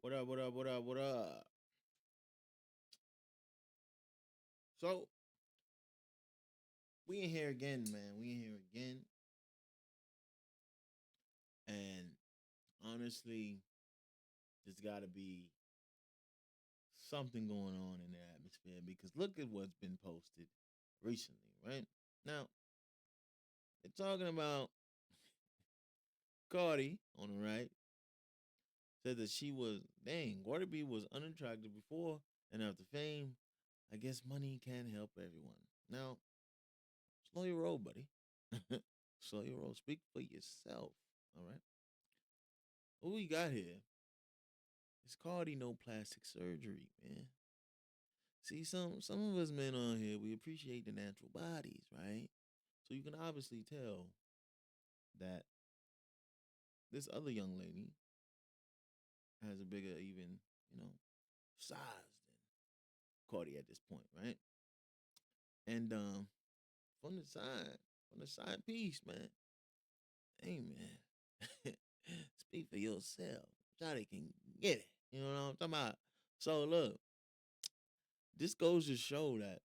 What up? What up? What up? What up? So we in here again, man. We in here again, and honestly, there's got to be something going on in the atmosphere because look at what's been posted recently, right? Now they're talking about Cardi on the right said that she was Cardi B was unattractive before and after fame. I guess money can help everyone. Now slow your roll, buddy. Slow your roll. Speak for yourself. All right. What we got here is Cardi no plastic surgery, man. See, some of us men on here, we appreciate the natural bodies, right? So you can obviously tell that this other young lady has a bigger, even, you know, size than Cardi at this point, right? And from the side, from the side piece, man. Hey man. Speak for yourself. Johnny can get it. You know what I'm talking about? So look, this goes to show that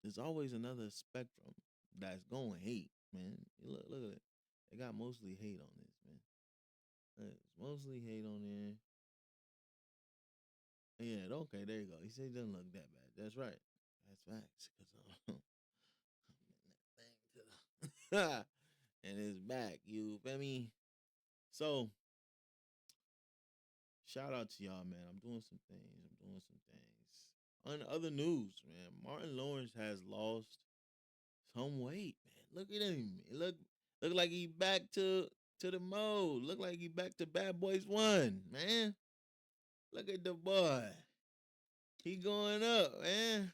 there's always another spectrum that's going hate, man. Look at it. They got mostly hate on this, man. It's mostly hate on there. Yeah, okay, there you go. He said it doesn't look that bad. That's right. That's facts. Cause that thing to the and it's back. You feel me? So shout out to y'all, man. I'm doing some things. I'm doing some things. On other news, man, Martin Lawrence has lost some weight, man. Look at him. Look like he back to the mode. Look like he back to Bad Boys One, man. Look at the boy. He going up, man.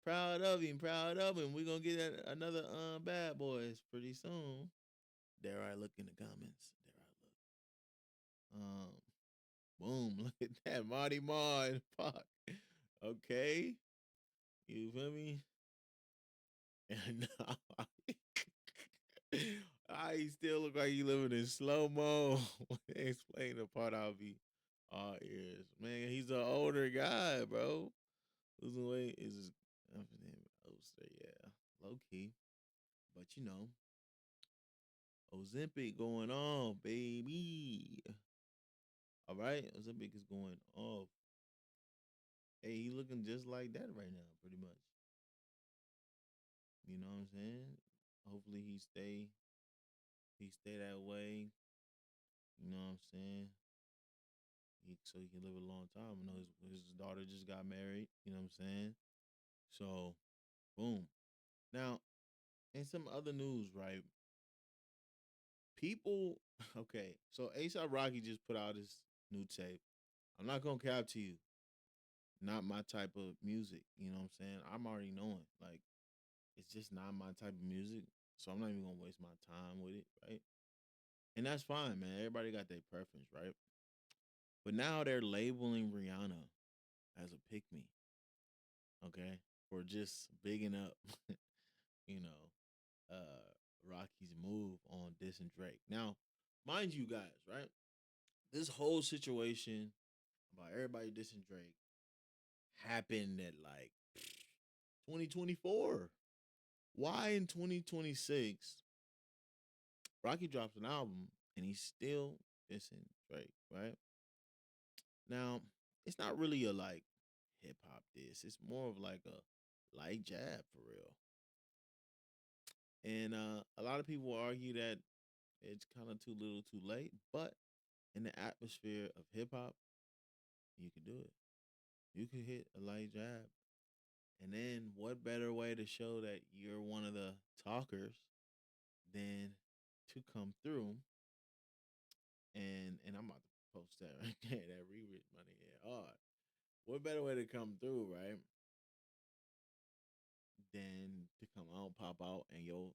Proud of him. Proud of him. We gonna get another Bad Boys pretty soon. There I look in the comments. There I look. Boom. Look at that, Marty Marr. Fuck. Okay. You feel me? And I still look like you living in slow mo. Explain the part I'll be all ears. Man, he's an older guy, bro. Losing weight is just yeah, low key. But you know, Ozempic going on, baby. All right, Ozempic is going off. Hey, he looking just like that right now, pretty much. You know what I'm saying? Hopefully he stay that way. You know what I'm saying? So he can live a long time. I know his daughter just got married. You know what I'm saying? So, boom. Now, in some other news, right? People, okay. So ASAP Rocky just put out his new tape. I'm not gonna cap to you. Not my type of music. You know what I'm saying? I'm already knowing. Like, it's just not my type of music. So I'm not even gonna waste my time with it, right? And that's fine, man. Everybody got their preference, right? But now they're labeling Rihanna as a pick me, okay? For just bigging up, you know, Rocky's move on dissing Drake. Now, mind you guys, right? This whole situation about everybody dissing Drake happened at like 2024. Why in 2026 Rocky drops an album and he's still dissing Drake, right? Now, it's not really a like hip hop diss. It's more of like a light jab for real. And a lot of people argue that it's kind of too little too late, but in the atmosphere of hip hop, you can do it. You can hit a light jab. And then what better way to show that you're one of the talkers than to come through and I'm about to post that right there, that rewritten money here hard. What better way to come through, right? Than to come out, pop out, and your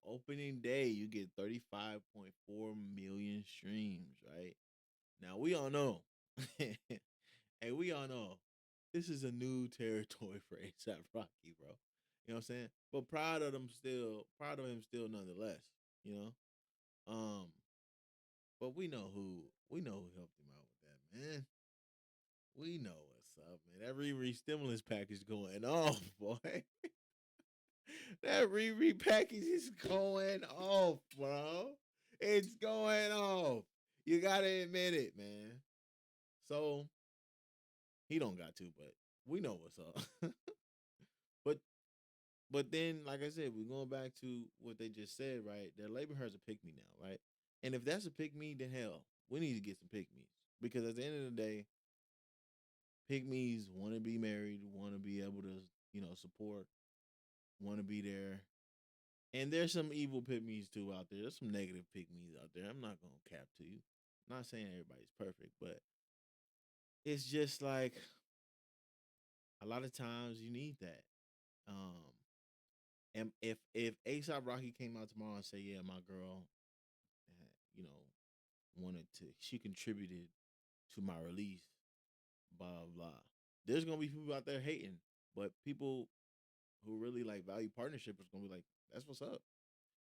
opening day, you get 35.4 million streams, right? Now we all know. Hey, we all know this is a new territory for ASAP Rocky, bro. You know what I'm saying? But proud of him still nonetheless, you know? Um, but we know who helped him out with that, man. We know what's up, man. That Riri stimulus package going off, boy. That Riri package is going off, bro. It's going off. You gotta admit it, man. So he don't got to, but we know what's up. but but then, like I said, we're going back to what they just said, right? They're labeling her as a pick me now, right? And if that's a pick me, then hell, we need to get some pick me's because at the end of the day, pick me's want to be married, want to be able to, support, want to be there. And there's some evil pick me's too out there. There's some negative pick me's out there. I'm not gonna cap to you. I'm not saying everybody's perfect, but it's just like a lot of times you need that. Um, and if ASAP Rocky came out tomorrow and said, "Yeah, my girl, you know, wanted to, she contributed to my release," blah blah. There's gonna be people out there hating, but people who really like value partnership is gonna be like, "That's what's up."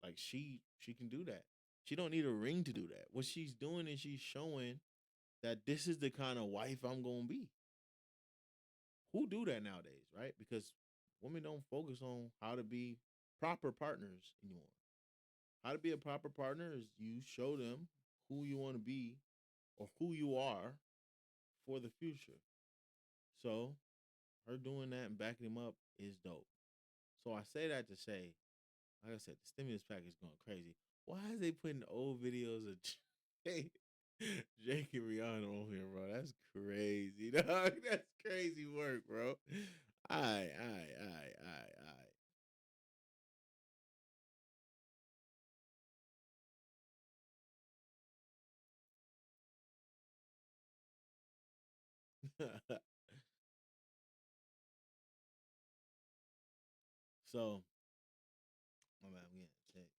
Like she can do that. She don't need a ring to do that. What she's doing is she's showing that this is the kind of wife I'm gonna be. Who do that nowadays, right? Because women don't focus on how to be proper partners anymore. How to be a proper partner is you show them who you want to be or who you are for the future. So her doing that and backing him up is dope. So I say that to say, like I said, the stimulus package is going crazy. Why is they putting old videos of Jake, Jake and Rihanna on here, bro? That's crazy, dog. That's crazy work, bro. All. So, my man, we getting text.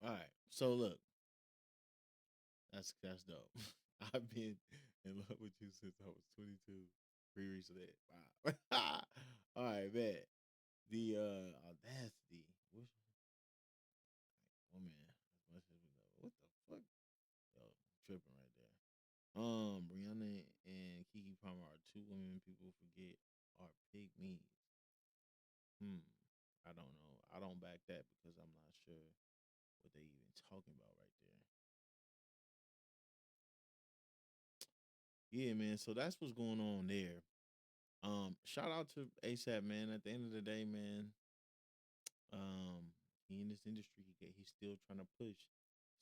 All right. So look, that's dope. I've been in love with you since I was 22. Riri said, "Wow." All right, bet the audacity. Which woman? As much as we know, what the fuck? Yo, tripping right there. Rhianna and Kiki Palmer are two women people forget are pygmies. Hmm. I don't know. I don't back that because I'm not sure what they even talking about right there. Yeah, man. So that's what's going on there. Shout out to ASAP, man. At the end of the day, man, he in this industry, he's still trying to push.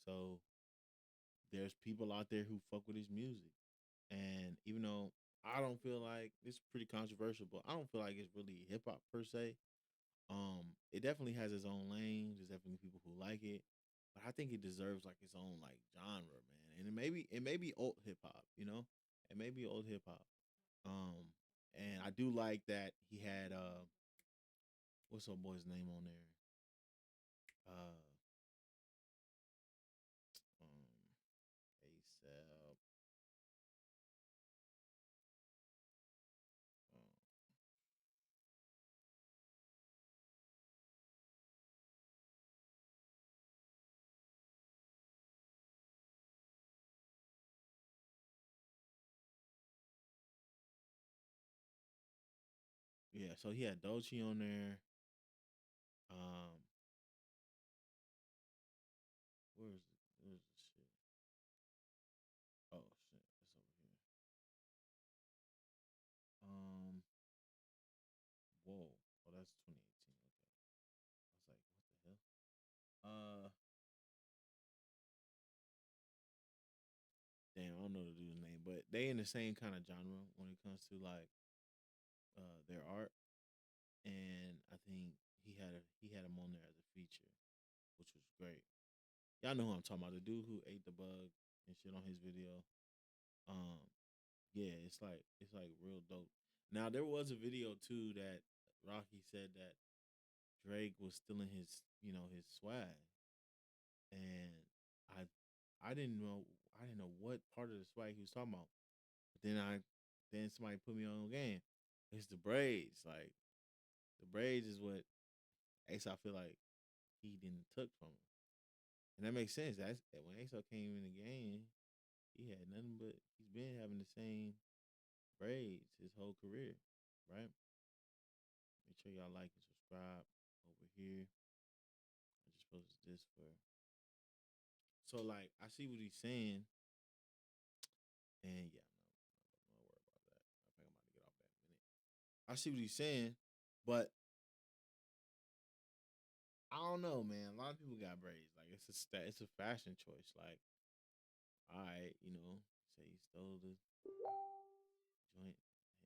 So there's people out there who fuck with his music, and even though I don't feel like it's pretty controversial, but I don't feel like it's really hip hop per se. It definitely has its own lane. There's definitely people who like it, but I think it deserves like its own like genre, man. And it may be old hip hop, it may be old hip hop. Um, and I do like that he had what's up boy's name on there? Uh, ASAP. Um, yeah, so he had Dolce on there. Um, where's the shit? Oh shit, it's over here. Um, whoa, oh that's 2018. Okay, I was like, what the hell? Damn, I don't know the dude's name, but they in the same kind of genre when it comes to like their art, and I think he had him on there as a feature, which was great. Y'all know who I'm talking about, the dude who ate the bug. and shit on his video. Um, yeah, it's like real dope. Now there was a video too that Rocky said that Drake was stealing his, his swag, and I, I didn't know what part of the swag he was talking about. But then somebody put me on game. It's the braids. Like the braids is what Ace I feel like he didn't took from him, and that makes sense. That's that when Ace came in the game, he had nothing but he's been having the same braids his whole career, right? Make sure y'all like and subscribe over here. I just posted this for so like I see what he's saying, and yeah, no, no worry about that. I think I'm about to get off that in a minute. I see what he's saying, but I don't know, man. A lot of people got braids. Like it's a fashion choice. Like, all right, say he stole the joint.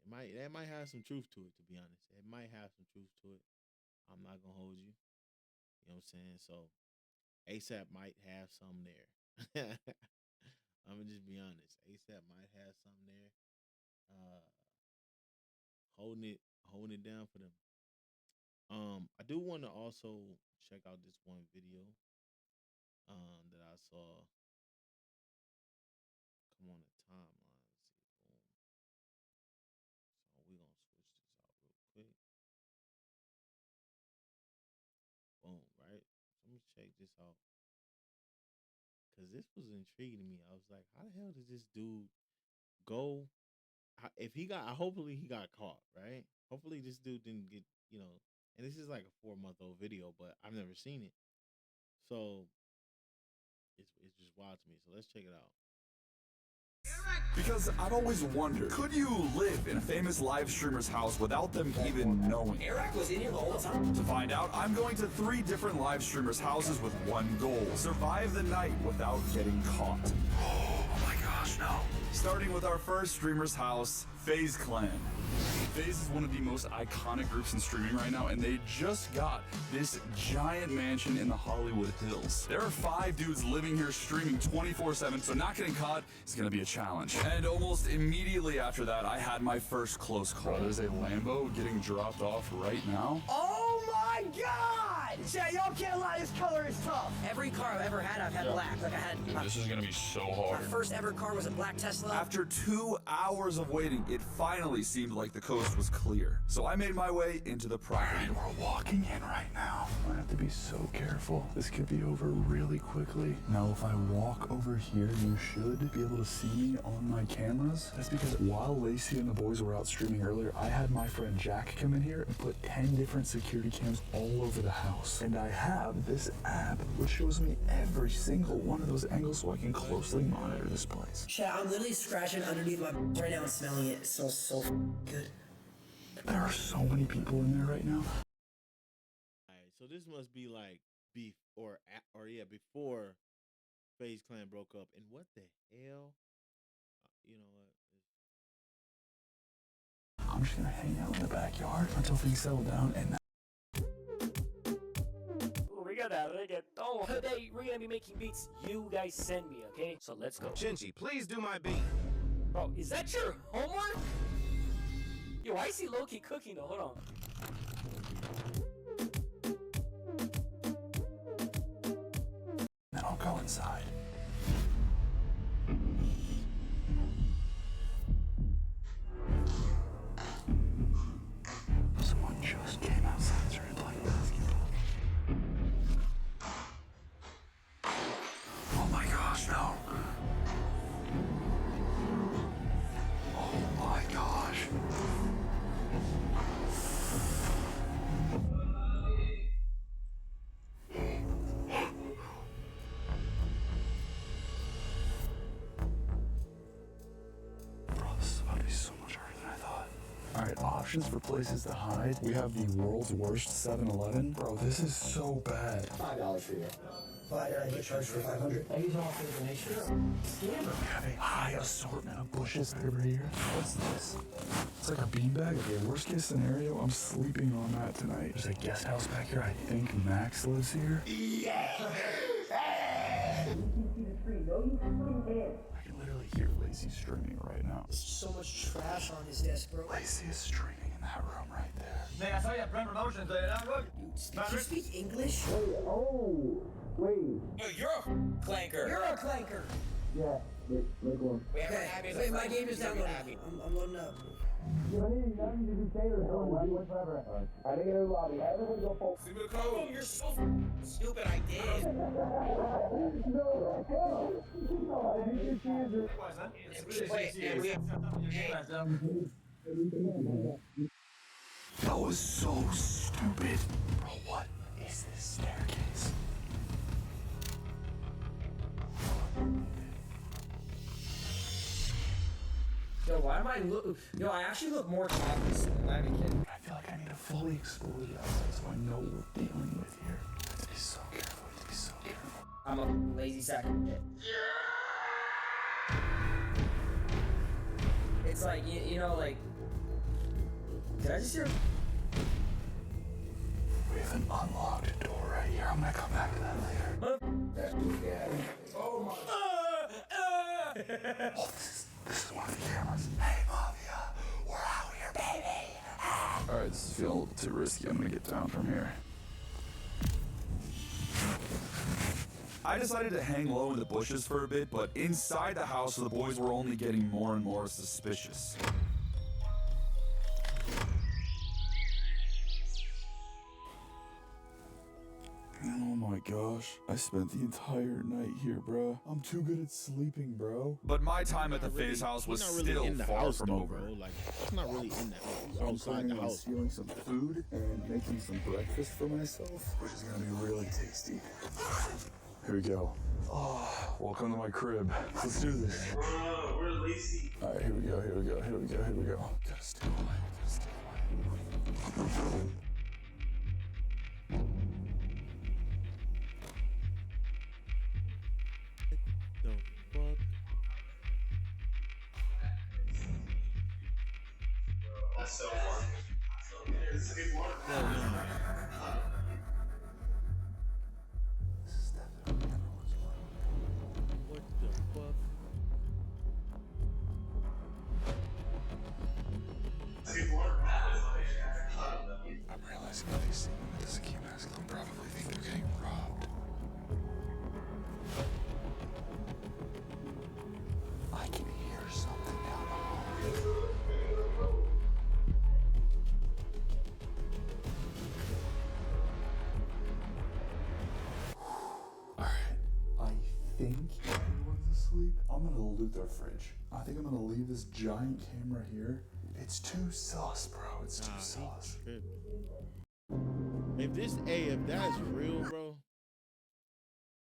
That might have some truth to it. To be honest, it might have some truth to it. I'm not gonna hold you. You know what I'm saying? So ASAP might have some there. I'm gonna just be honest. ASAP might have some there. Uh, holding it down for them. I do want to also check out this one video that I saw come on the timeline. Let's see, boom. So we're gonna switch this out real quick. Boom, right? So I'm gonna check this out because this was intriguing to me. I was like, how the hell does this dude go? If he got, hopefully he got caught, right? Hopefully this dude didn't get, and this is like a 4-month-old video, but I've never seen it, so it's just wild to me. So let's check it out. Because I've always wondered, could you live in a famous live streamer's house without them even knowing? Eric was in here the whole time? To find out, I'm going to 3 different live streamers' houses with one goal: survive the night without getting caught. Oh my gosh, no. Starting with our first streamer's house, FaZe Clan. FaZe is one of the most iconic groups in streaming right now, and they just got this giant mansion in the Hollywood Hills. There are 5 dudes living here streaming 24/7, so not getting caught is gonna be a challenge. And almost immediately after that, I had my first close call. There's a Lambo getting dropped off right now. Oh my god! Yeah, y'all can't lie, this color is tough. Every car I've ever had, I've had black. Like I had. Dude, this is gonna be so hard. My first ever car was a black Tesla. After 2 hours of waiting, it finally seemed like the coast was clear. So I made my way into the property. We're walking in right now. I have to be so careful. This could be over really quickly. Now, if I walk over here, you should be able to see me on my cameras. That's because while Lacey and the boys were out streaming earlier, I had my friend Jack come in here and put 10 different security cams all over the house. And I have this app which shows me every single one of those angles so I can closely monitor this place. Chat, I'm literally scratching underneath my right now and smelling it. It smells so good. There are so many people in there right now. All right, so this must be like before FaZe Clan broke up. And what the hell? You know what? I'm just gonna hang out in the backyard until things settle down, and Today, we're gonna be making beats you guys send me, okay? So let's go. Shinji, please do my beat. Bro, is that your homework? Yo, I see Loki cooking though, hold on. then I'll go inside. Someone just came outside and started playing basketball. Oh my gosh, no. Oh my gosh. Bro, this is about to be so much harder than I thought. Alright, options for places to hide. We have the world's worst 7-Eleven. Bro, this is so bad. $5 for you. But I get charged for $500. I use all for donations. Scammer. We have a high assortment of bushes over here. What's this? It's like a beanbag. Okay, worst case scenario, I'm sleeping on that tonight. There's a guest house back here. I think Max lives here. Yeah. I can literally hear Lacey streaming right now. So much trash on his desk, bro. Lacey is streaming in that room right there. Did you speak English? Oh, wait. Yo, you're a clanker. You're a clanker. Yeah, make one. We have Okay, Abby's wait, like, my game is downloading. I'm loading up. If I need nothing to do Taylor, wait forever. I think in the lobby. Everyone go full. see the code. You're so stupid. I did. No, I think you see it. Wait, and we have. That was so stupid. Bro, what is this staircase? Yo, why am I look? Yo, I actually look more cognizant than I'm a kid. I feel like I need to fully explore the outside so I know what we're dealing with here. I have to be so careful. I have to be so careful. I'm a lazy sack of shit. It's like you know, like. Did I just hear? We have an unlocked door right here. I'm gonna come back to that later. Oh, this is one of the cameras. Hey, Mafia, we're out here, baby. All right, this is feeling a little too risky. I'm gonna get down from here. I decided to hang low in the bushes for a bit, but inside the house, the boys were only getting more and more suspicious. Oh my gosh, I spent the entire night here, bro. I'm too good at sleeping, bro. But my time at the Faze house was still far from over. bro. Like, it's not really in the house. It's I'm outside planning the on house. stealing some food and making some breakfast for myself, which is gonna be really tasty. Here we go. Oh, welcome to my crib. Let's do this. We're lazy. All right, here we go, here we go, here we go, here we go. Gotta stay away, gotta stay away. The fuck? That's so fun. This is a good one. Hell no. What the fuck? It's a good one. I'm realizing that these things with this Hakeem mask on probably think they're getting robbed. I can hear something down the hall. Alright, I think everyone's asleep. I'm gonna loot their fridge. I think I'm gonna leave this giant camera here. It's too sus, bro. It's too sus. If that's real, bro,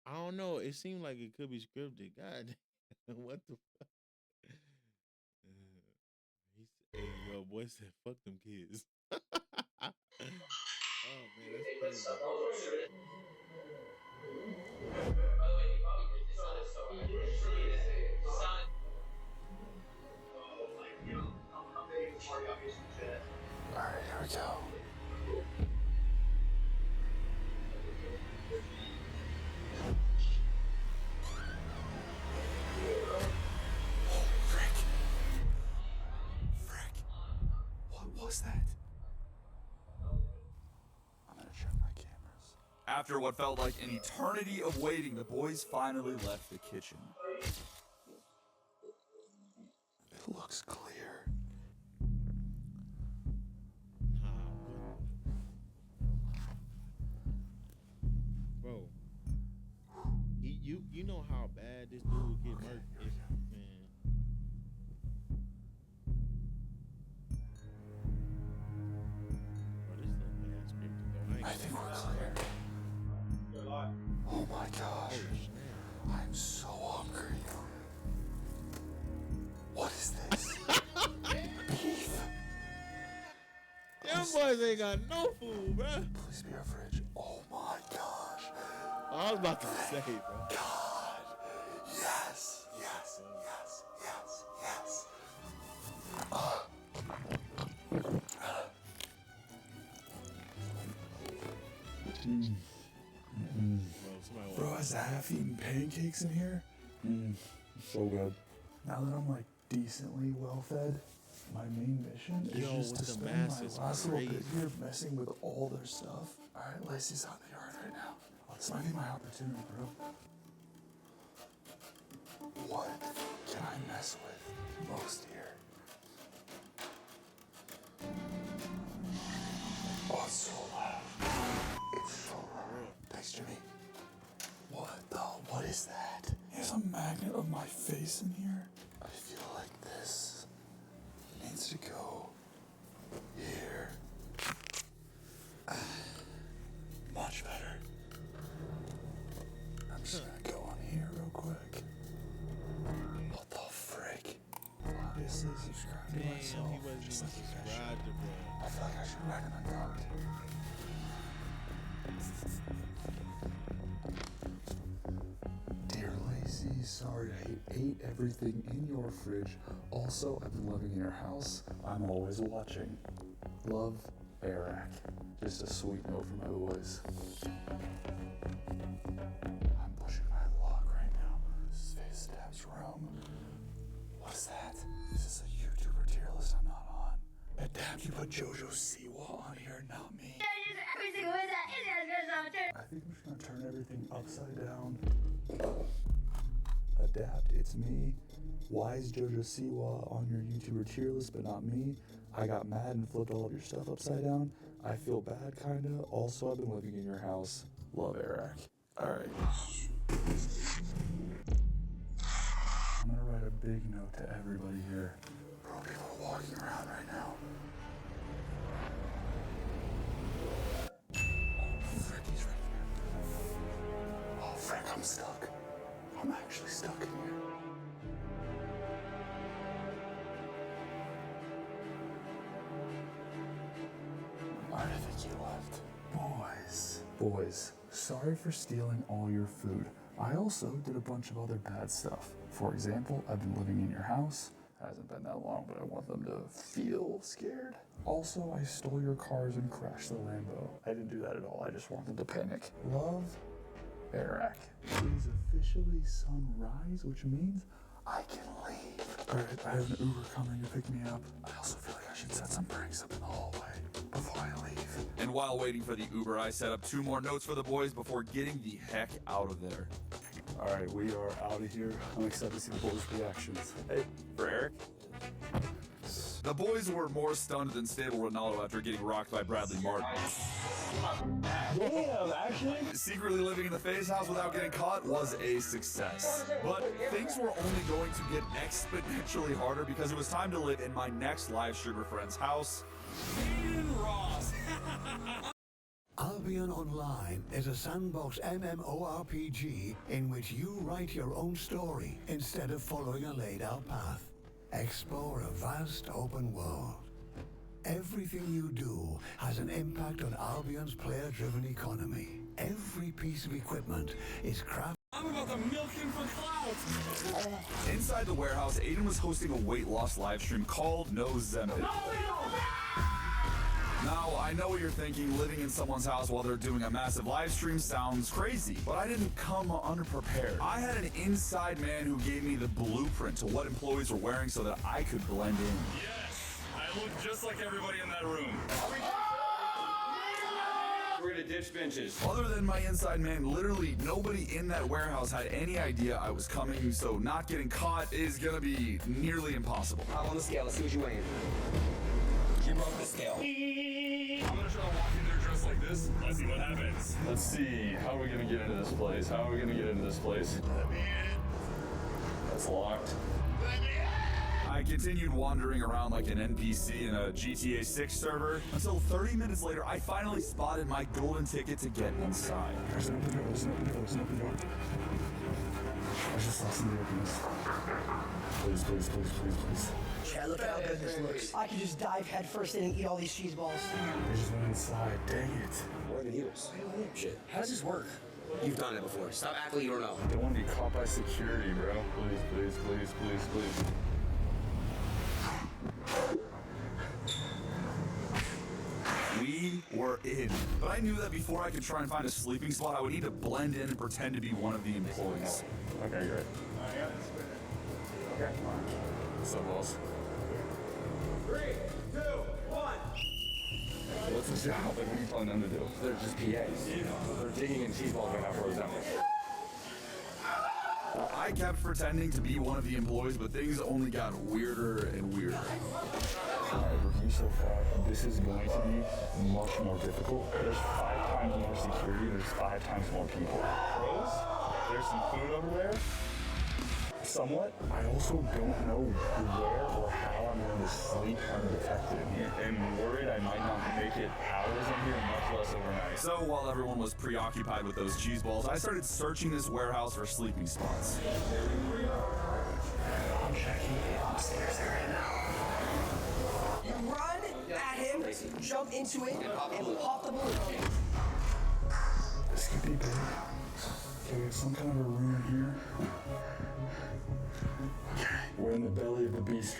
I don't know. It seemed like it could be scripted. God, what the fuck? Hey, yo, boy said, "Fuck them kids." Oh man, that's crazy. Alright, here we go. Oh, frick. Frick. What was that? I'm gonna check my cameras. After what felt like an eternity of waiting, the boys finally left the kitchen. It looks clear. Bro, you know how bad this dude would get murked if, man. Bro, this little man scripted though. I think we're clear. Oh my gosh. I'm so hungry. What is this? Beef. Them boys ain't got no food, bro. Please be our fridge. Oh my gosh. I was about to say, bro. God. Yes. Yes. Yes. Yes. Yes. Bro, somebody Bro, has half eaten pancakes in here? So good. Now that I'm like decently well fed, my main mission is Yo, just with to the spend mass my is last little bit crazy. here messing with all their stuff. Alright, Lacey's out in the yard right now. This might be my opportunity, bro. What can I mess with most here? Oh, it's so loud. It's so loud. Thanks, Jimmy. What is that? There's a magnet of my face in here. I feel like this needs to go here. Much better. I'm just gonna go on here real quick. What the frick? Obviously subscribe to Damn, myself. he wasn't Just even like you guys should. subscribed to bro. I feel like I should write an undocked. Dear Lacey, sorry I ate everything in your fridge. Also, I've been living in your house. I'm always watching. Love, Eric. Just a sweet note from my boys. I'm pushing my lock right now. This is Face Stab's room. What is that? Is this a YouTuber tier list I'm not on? Adapt, you put JoJo Siwa on here, not me. I think I'm just gonna turn everything upside down. Adapt, it's me. Why is JoJo Siwa on your YouTuber tier list but not me? I got mad and flipped all of your stuff upside down. I feel bad, kinda. Also, I've been living in your house. Love, Eric. Alright. I'm gonna write a big note to everybody here. Bro, people are walking around right now. Oh, frick, he's right here. Oh, frick, I'm stuck. I'm actually stuck in here. Alright, I think he left. Boys, sorry for stealing all your food. I also did a bunch of other bad stuff. For example, I've been living in your house. Hasn't been that long, but I want them to feel scared. Also, I stole your cars and crashed the Lambo. I didn't do that at all. I just want them to panic. Love, Eric. It is officially sunrise, which means I can leave. Alright, I have an Uber coming to pick me up. I also feel like I should set some pranks up in the hallway before I leave. And while waiting for the Uber, I set up 2 more notes for the boys before getting the heck out of there. Alright, we are out of here. I'm excited to see the boys' reactions. Hey, for Eric? The boys were more stunned than stable Ronaldo after getting rocked by Bradley Martin. Damn, actually? Secretly living in the Faze house without getting caught was a success. But things were only going to get exponentially harder because it was time to live in my next live streamer friend's house. Albion Online is a sandbox MMORPG in which you write your own story instead of following a laid out path. Explore a vast open world. Everything you do has an impact on Albion's player-driven economy. Every piece of equipment is crafted. I'm about to milk him for clout. Inside the warehouse, Aiden was hosting a weight loss live stream called No Zemet. Now, I know what you're thinking, living in someone's house while they're doing a massive live stream sounds crazy, but I didn't come unprepared. I had an inside man who gave me the blueprint to what employees were wearing so that I could blend in. Yes, I look just like everybody in that room. We're gonna ditch benches. Other than my inside man, literally nobody in that warehouse had any idea I was coming, so not getting caught is gonna be nearly impossible. I'm on the scale. Let's see what you weigh. You broke the scale. I'm gonna try to walk in there dressed like this. Let's see what happens. Let's see. How are we gonna get into this place? How are we gonna get into this place? That's locked. I continued wandering around like an NPC in a GTA 6 server until 30 minutes later, I finally spotted my golden ticket to get inside. There's an open door. There's an open door. There's an open door. I just saw somebody open this. Please, please, please, please, please. Yeah, look how good this looks. I could just dive headfirst in and eat all these cheese balls. They just went inside. Dang it. Where are the heaters? Shit. How does this work? You've done it before. Stop acting like you don't know. I don't want to be caught by security, bro. Please, please, please, please, please. We we're in. But I knew that before I could try and find a sleeping spot, I would need to blend in and pretend to be one of the employees. Okay, great. Okay. What's up, boss? 3, 2, 1. What's the job? Like, what are you telling them to do? They're just PAs. They're digging in cheese balls right now for those demos. I kept pretending to be one of the employees, but things only got weirder and weirder. Review so far, this is going to be much more difficult. There's 5 times more security, there's 5 times more people. Pros, there's some food over there. Somewhat. I also don't know where or how I'm going to sleep undetected. And worried I might not make it hours in here, much less overnight. So while everyone was preoccupied with those cheese balls, I started searching this warehouse for sleeping spots. I'm checking upstairs there right now. You run at him, jump into it, and pop the balloon. This could be big. Okay, we have some kind of a room here. Okay, we're in the belly of the beast.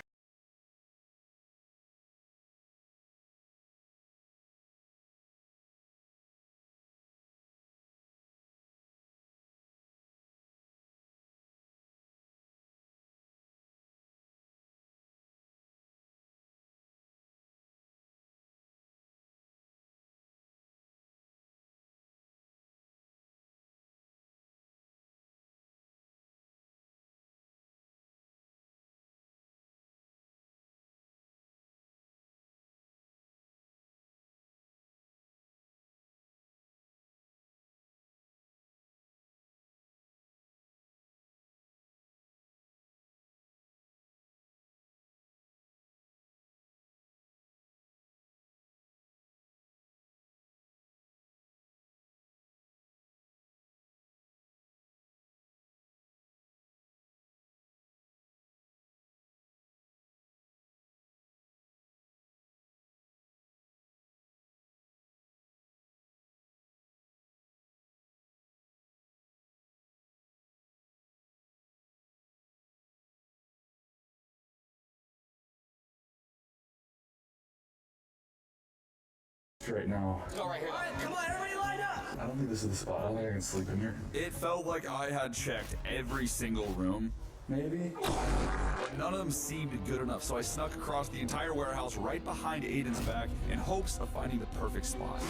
Right now. Go right here. All right, come on, everybody line up. I don't think this is the spot. I don't think I can sleep in here. It felt like I had checked every single room, Maybe. but none of them seemed good enough, so I snuck across the entire warehouse right behind Aiden's back in hopes of finding the perfect spot.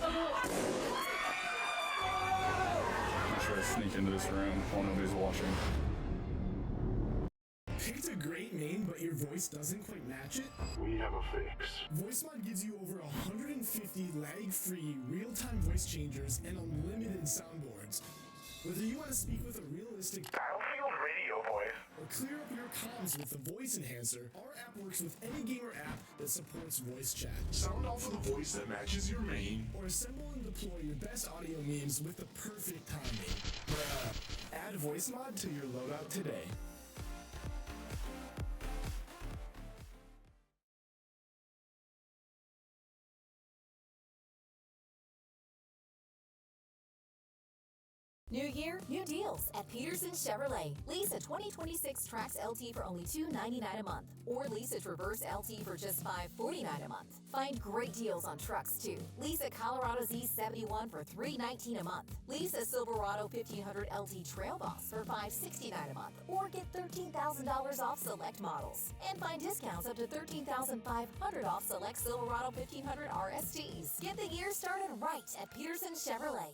I'm gonna try to sneak into this room while nobody's watching. Picked a great name, but your voice doesn't quite match it? We have a fix. VoiceMod gives you over 150 lag-free, real-time voice changers and unlimited soundboards. Whether you want to speak with a realistic Battlefield radio voice. or clear up your comms with the voice enhancer, our app works with any gamer app that supports voice chat. Sound off of the voice that matches your main. Or assemble and deploy your best audio memes with the perfect timing. Bruh. Add VoiceMod to your loadout today. New year, new deals at Peterson Chevrolet. Lease a 2026 Trax LT for only $299 a month, or lease a Traverse LT for just $549 a month. Find great deals on trucks too. Lease a Colorado Z71 for $319 a month. Lease a Silverado 1500 LT Trail Boss for $569 a month, or get $13,000 off select models. And find discounts up to $13,500 off select Silverado 1500 RSTs. Get the year started right at Peterson Chevrolet.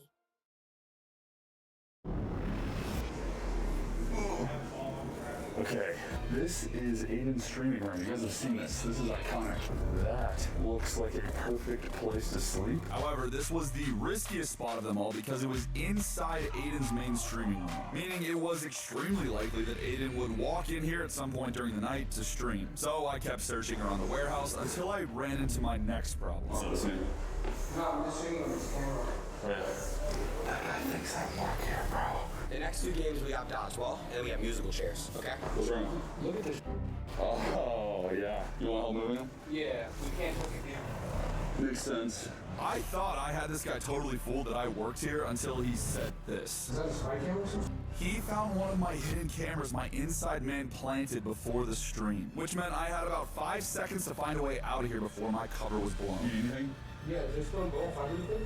Okay, this is Aiden's streaming room. You guys have seen this. This is iconic. That looks like a perfect place to sleep. However, this was the riskiest spot of them all because it was inside Aiden's main streaming room, meaning it was extremely likely that Aiden would walk in here at some point during the night to stream. So I kept searching around the warehouse until I ran into my next problem. So this man. No, I'm just shooting with this camera. Yeah. That guy thinks I work here, bro. The next 2 games we got dodgeball, and then we have musical chairs, okay? What's wrong? Look at this. Oh, yeah. You want help moving him? Yeah, we can't look at you. Makes sense. I thought I had this guy totally fooled that I worked here until he said this. Is that a spy camera? He found one of my hidden cameras my inside man planted before the stream, which meant I had about 5 seconds to find a way out of here before my cover was blown. You need anything? Yeah, just go on 5 really quick.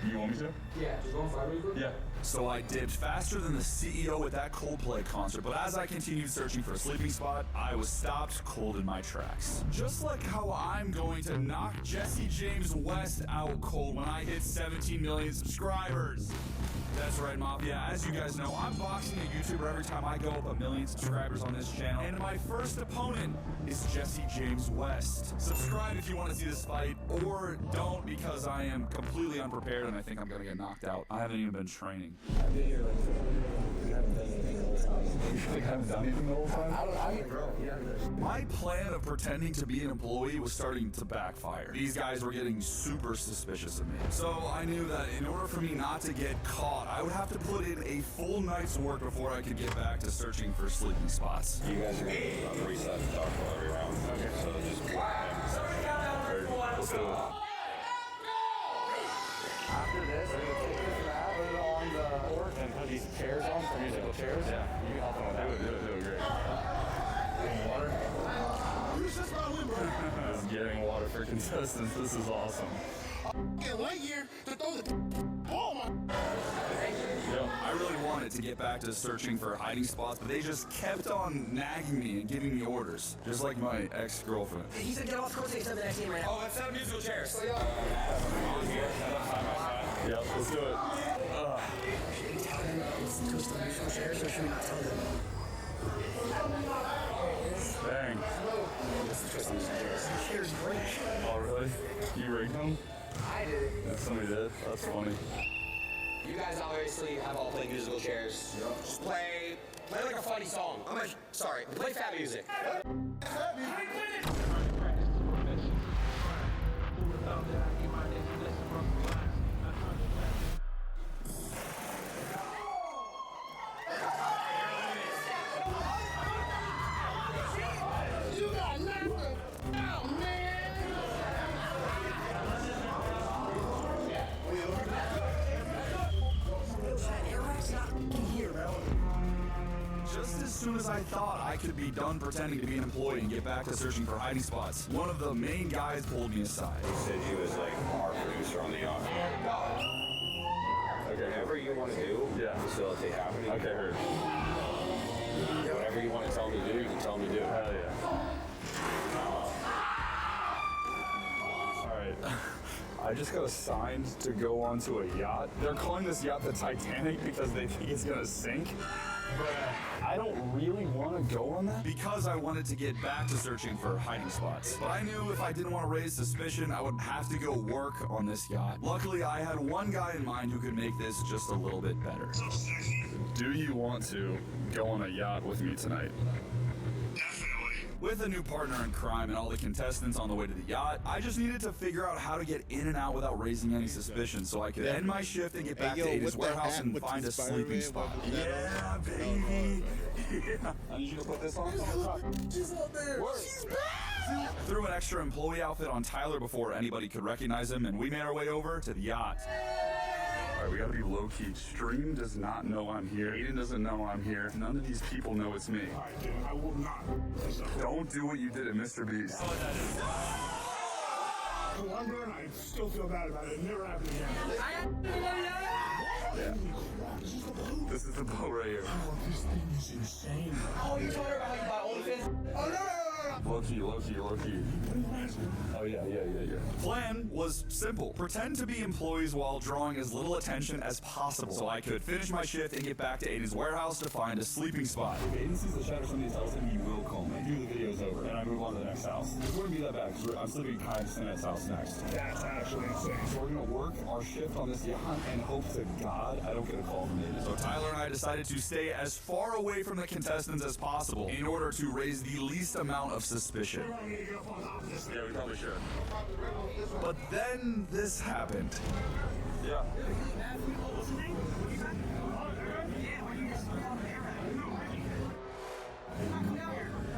You want me to? Yeah, just go on 5 really quick. Yeah. So I dipped faster than the CEO at that Coldplay concert, but as I continued searching for a sleeping spot, I was stopped cold in my tracks. Just like how I'm going to knock Jesse James West out cold when I hit 17 million subscribers. That's right, Mafia. As you guys know, I'm boxing a YouTuber every time I go up 1 million subscribers on this channel. And my first opponent is Jesse James West. Subscribe if you want to see this fight, or don't, because I am completely unprepared and I think I'm going to get knocked out. I haven't even been training. I've been here like you haven't done anything the whole time. You haven't done anything the whole time? I mean, bro. My plan of pretending to be an employee was starting to backfire. These guys were getting super suspicious of me. So I knew that in order for me not to get caught, I would have to put in a full night's work before I could get back to searching for sleeping spots. You guys are going to do about 3 sets of dodgeball every round. Okay. So just let's do it. After this, we're going to take this mat, put it on the court, and put these chairs on for musical chairs. Yeah. You can help them with that. Do it, great. Getting water? Who's just my win, bro? Just getting water for contestants. This is awesome. Get late here to throw the ball, man. I really wanted to get back to searching for hiding spots, but they just kept on nagging me and giving me orders, just like my ex-girlfriend. He said get off the court, take the next game right now. Oh, let's have musical chairs. Yep, let's do it. Should we tell them it's twist on musical chairs, or should we not tell them? Dang. It's the twist on musical chairs. The chairs break. Oh, really? You rigged them? I did. Somebody did? That's funny. You guys obviously have all played musical chairs. Just play like a funny song. Play fat music. You got nothing. Oh, man. Just as soon as I thought I could be done pretending to be an employee and get back to searching for hiding spots, one of the main guys pulled me aside. He said he was like our producer on the yacht. Okay. Whatever you want to do, facilitate happening. Okay, heard. Whatever you want to tell me to do, you can tell me to do. Hell yeah. Alright. I just got assigned to go onto a yacht. They're calling this yacht the Titanic because they think it's gonna sink. But I don't really want to go on that. Because I wanted to get back to searching for hiding spots. But I knew if I didn't want to raise suspicion, I would have to go work on this yacht. Luckily, I had one guy in mind who could make this just a little bit better. Do you want to go on a yacht with me tonight? With a new partner in crime and all the contestants on the way to the yacht, I just needed to figure out how to get in and out without raising any suspicion so I could end my shift and get back to Ada's warehouse and find a sleeping spot. Yeah, baby! Yeah. I need you to put this on. She's up there. She's back. Threw an extra employee outfit on Tyler before anybody could recognize him, and we made our way over to the yacht. Alright, we gotta be low-key. Stream does not know I'm here. Aiden doesn't know I'm here. None of these people know it's me. I will not. Don't do what you did at Mr. Beast. Columbia, and I still feel bad about it. It never happened again. Yeah. This is the boat right here. Oh, this thing is insane. Oh, you told her about how you bought OnlyFans? Oh, no. Low-key. Oh, yeah. Plan was simple. Pretend to be employees while drawing as little attention as possible so I could finish my shift and get back to Aiden's warehouse to find a sleeping spot. If Aiden sees the shadow somebody's house, then he will call me. Do the video's over, and I move on to the next house. It wouldn't be that bad, because I'm sleeping at Kyle Sinet's house next. That's actually insane. So we're gonna work our shift on this yacht and hope to God I don't get a call from Aiden. So Tyler and I decided to stay as far away from the contestants as possible in order to raise the least amount of suspicion. Yeah, we probably should. But then this happened. Yeah.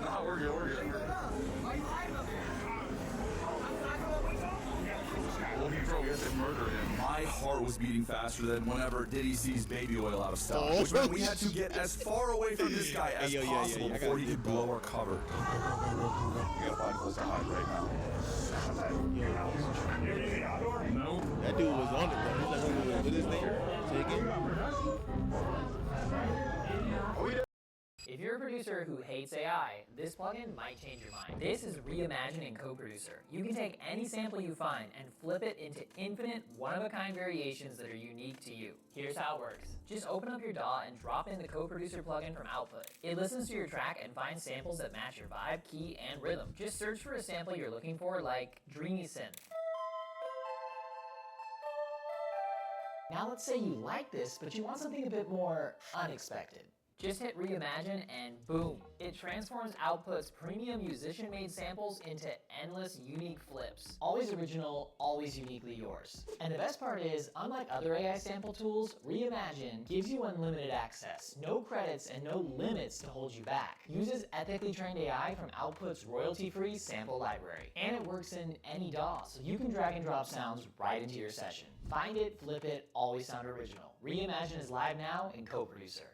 No, we're good. Well, he drove us and murdered him. My heart was beating faster than whenever Diddy sees baby oil out of stock, which meant we had to get as far away from this guy as possible before he could blow our cover. We gotta find a place to hide right now. That dude was on it though. He's like, what is his name? Say again. If you're a producer who hates AI, this plugin might change your mind. This is Reimagining Co-Producer. You can take any sample you find and flip it into infinite, one-of-a-kind variations that are unique to you. Here's how it works. Just open up your DAW and drop in the Co-Producer plugin from Output. It listens to your track and finds samples that match your vibe, key, and rhythm. Just search for a sample you're looking for, like Dreamy Synth. Now let's say you like this, but you want something a bit more unexpected. Just hit Reimagine and boom, it transforms Output's premium musician-made samples into endless unique flips. Always original, always uniquely yours. And the best part is, unlike other AI sample tools, Reimagine gives you unlimited access, no credits and no limits to hold you back. Uses ethically trained AI from Output's royalty-free sample library. And it works in any DAW, so you can drag and drop sounds right into your session. Find it, flip it, always sound original. Reimagine is live now in Co-Producer.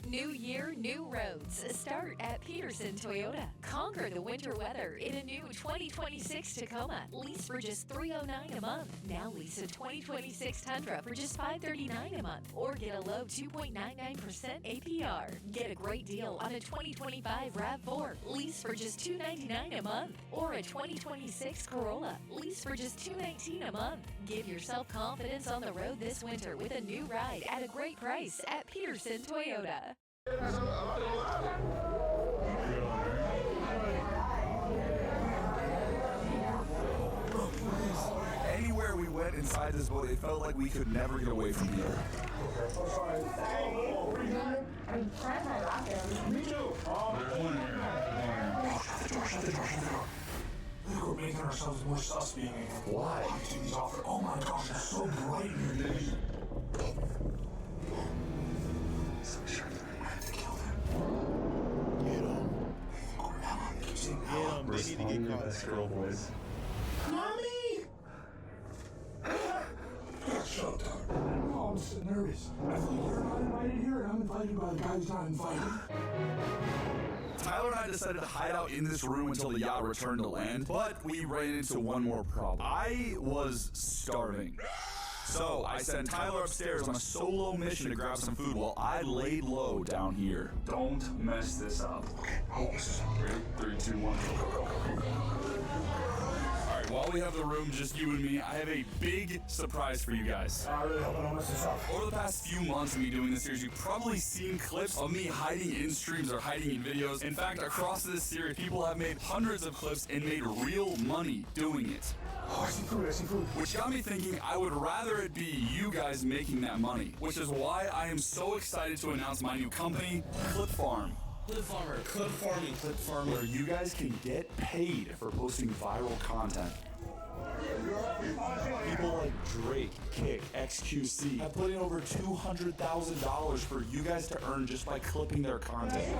New year, new roads. Start at Peterson Toyota. Conquer the winter weather in a new 2026 Tacoma. Lease for just $309 a month. Now lease a 2026 Tundra for just $539 a month. Or get a low 2.99% APR. Get a great deal on a 2025 RAV4. Lease for just $299 a month. Or a 2026 Corolla. Lease for just $219 a month. Give yourself confidence on the road this winter with a new ride at a great price at Peterson Toyota. Anywhere we went inside this boat, it felt like we could never get away from here. Me too. Shut the door. I think we're making ourselves more sus being here. Why? These off. Oh my gosh, it's so bright in here. I have to kill them. Get him. They They need to get caught. Best girl, boys. Mommy! Shut up, Tyler. No, I'm so nervous. I feel like you're not invited here, and I'm invited by the guy who's not invited. Tyler and I decided to hide out in this room until the yacht returned to land, but we ran into one more problem. I was starving. So I sent Tyler upstairs on a solo mission to grab some food while I laid low down here. Don't mess this up. Okay, I'll mess this up. Ready? 3, 2, 1, go. Alright, while we have the room, just you and me, I have a big surprise for you guys. I really hope I don't mess this up. Over the past few months of me doing this series, you've probably seen clips of me hiding in streams or hiding in videos. In fact, across this series, people have made hundreds of clips and made real money doing it. Oh, I see food. Which got me thinking I would rather it be you guys making that money. Which is why I am so excited to announce my new company, Clip Farm. Clip farming. Where you guys can get paid for posting viral content. People like Drake, Kick, XQC have put in over $200,000 for you guys to earn just by clipping their content.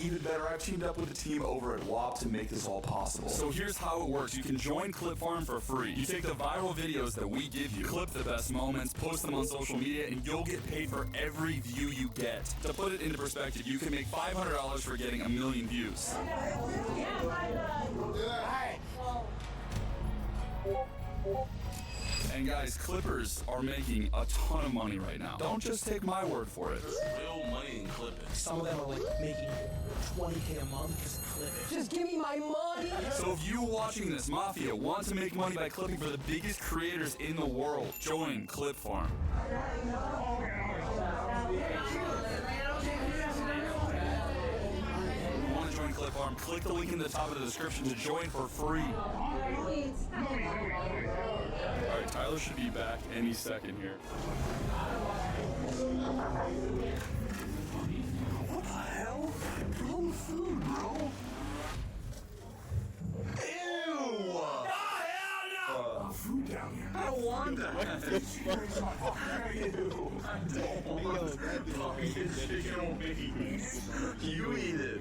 Even better, I've teamed up with the team over at WAP to make this all possible. So here's how it works. You can join Clip Farm for free. You take the viral videos that we give you, clip the best moments, post them on social media, and you'll get paid for every view you get. To put it into perspective, you can make $500 for getting 1 million views. And guys, clippers are making a ton of money right now. Don't just take my word for it. Real money in clipping. Some of them are like making $20K a month because of clipping. Just give me my money! So if you watching this, Mafia, want to make money by clipping for the biggest creators in the world, join Clip Farm. Want to join Clip Farm? Click the link in the top of the description to join for free. Alright, Tyler should be back any second here. What the hell? No food, bro. Ew! Food down here. I don't want that. You eat it.